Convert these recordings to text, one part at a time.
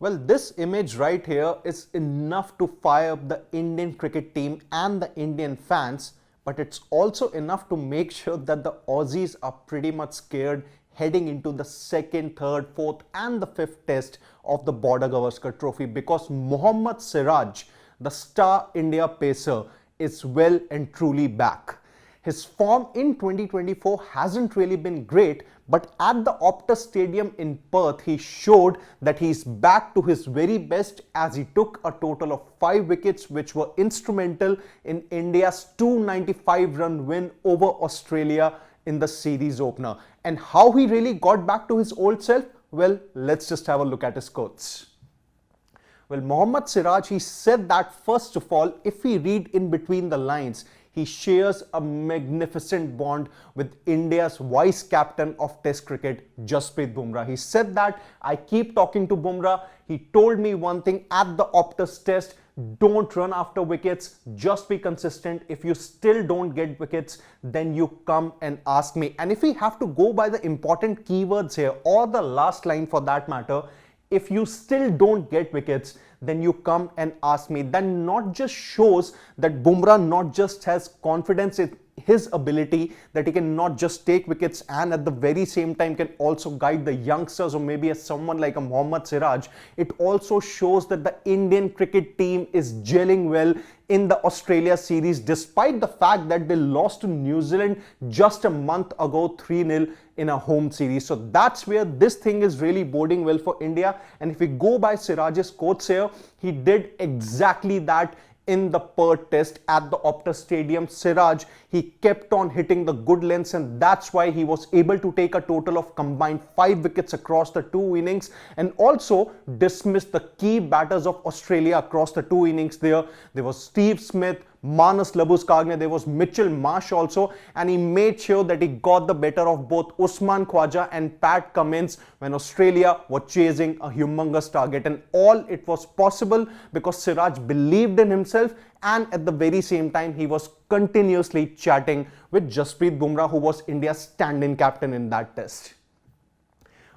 Well, this image right here is enough to fire up the Indian cricket team and the Indian fans, but it's also enough to make sure that the Aussies are pretty much scared heading into the second, third, fourth and the fifth test of the Border Gavaskar Trophy, because Mohammed Siraj, the star India pacer, is well and truly back. His form in 2024 hasn't really been great, but at the Optus Stadium in Perth, he showed that he's back to his very best as he took a total of 5 wickets, which were instrumental in India's 295-run win over Australia in the series opener. And how he really got back to his old self? Well, let's just have a look at his quotes. Well, Mohammed Siraj, he said that first of all, if we read in between the lines, he shares a magnificent bond with India's vice captain of Test cricket, Jasprit Bumrah. He said that, I keep talking to Bumrah. He told me one thing at the Optus Test: don't run after wickets, just be consistent. If you still don't get wickets, then you come and ask me. And if we have to go by the important keywords here, or the last line for that matter, if you still don't get wickets, then you come and ask me. That not just shows that Bumrah not just has confidence in his ability, that he can not just take wickets and at the very same time can also guide the youngsters, or maybe as someone like a Mohammed Siraj. It also shows that the Indian cricket team is gelling well in the Australia series, despite the fact that they lost to New Zealand just a month ago 3-0 in a home series. So that's where this thing is really boding well for India. And if we go by Siraj's quotes here, he did exactly that in the Perth test at the Optus Stadium. Siraj, he kept on hitting the good lengths, and that's why he was able to take a total of combined 5 wickets across the 2 innings, and also dismissed the key batters of Australia across the 2 innings there. There was Steve Smith, Manas Labuschagne, there was Mitchell Marsh also, and he made sure that he got the better of both Usman Khawaja and Pat Cummins when Australia were chasing a humongous target. And all it was possible because Siraj believed in himself, and at the very same time he was continuously chatting with Jasprit Bumrah, who was India's stand-in captain in that test.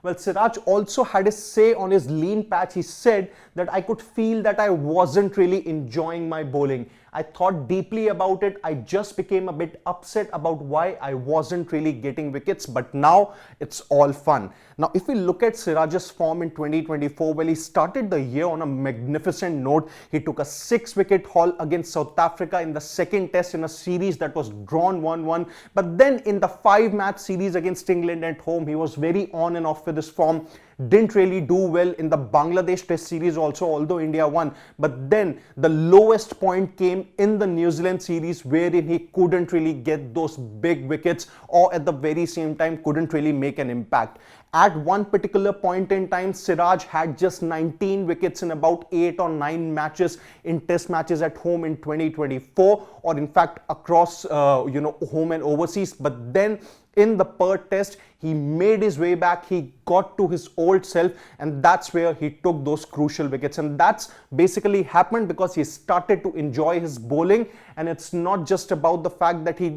Well, Siraj also had a say on his lean patch. He said that I could feel that I wasn't really enjoying my bowling. I thought deeply about it. I just became a bit upset about why I wasn't really getting wickets, but now it's all fun. Now, if we look at Siraj's form in 2024, well, he started the year on a magnificent note. He took a 6-wicket haul against South Africa in the second test in a series that was drawn 1-1. But then in the 5-match series against England at home, he was very on and off with his form. Didn't really do well in the Bangladesh test series also, although India won. But then the lowest point came in the New Zealand series, wherein he couldn't really get those big wickets, or at the very same time couldn't really make an impact. At one particular point in time, Siraj had just 19 wickets in about 8 or 9 matches in test matches at home in 2024, or in fact across home and overseas. But then in the Perth test, he made his way back, he got to his old self, and that's where he took those crucial wickets. And that's basically happened because he started to enjoy his bowling. And it's not just about the fact that he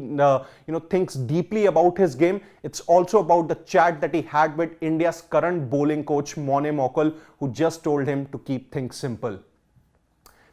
thinks deeply about his game. It's also about the chat that he had with India's current bowling coach, Mone Mokal, who just told him to keep things simple.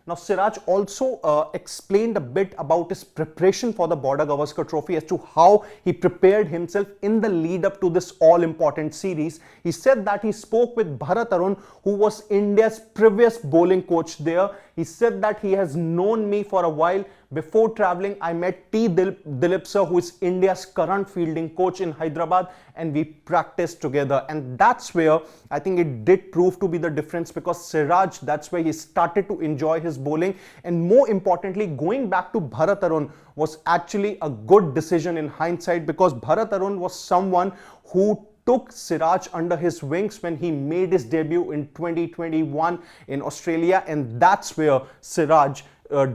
Now, Siraj also explained a bit about his preparation for the Border Gavaskar Trophy, as to how he prepared himself in the lead up to this all-important series. He said that he spoke with Bharat Arun, who was India's previous bowling coach there. He said that he has known me for a while. Before traveling, I met Dilip sir, who is India's current fielding coach in Hyderabad, and we practiced together. And that's where I think it did prove to be the difference, because Siraj, that's where he started to enjoy his bowling. And more importantly, going back to Bharat Arun was actually a good decision in hindsight, because Bharat Arun was someone who took Siraj under his wings when he made his debut in 2021 in Australia. And that's where Siraj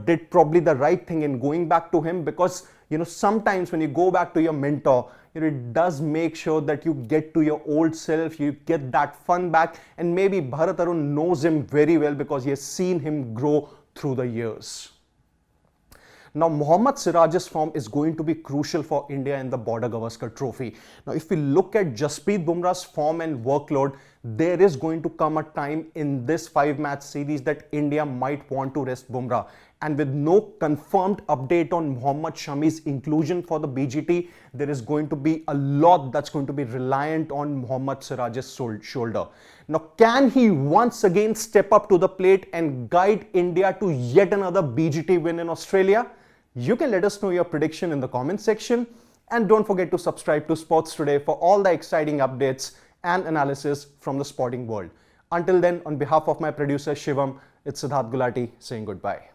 did probably the right thing in going back to him, because sometimes when you go back to your mentor, it does make sure that you get to your old self, you get that fun back. And maybe Bharat Arun knows him very well because he has seen him grow through the years. Now, Mohammed Siraj's form is going to be crucial for India in the Border Gavaskar Trophy. Now, if we look at Jasprit Bumrah's form and workload, there is going to come a time in this 5-match series that India might want to rest Bumrah. And with no confirmed update on Mohammad Shami's inclusion for the BGT, there is going to be a lot that's going to be reliant on Mohammed Siraj's shoulder. Now, can he once again step up to the plate and guide India to yet another BGT win in Australia? You can let us know your prediction in the comment section. And don't forget to subscribe to Sports Today for all the exciting updates and analysis from the sporting world. Until then, on behalf of my producer Shivam, it's Siddharth Gulati saying goodbye.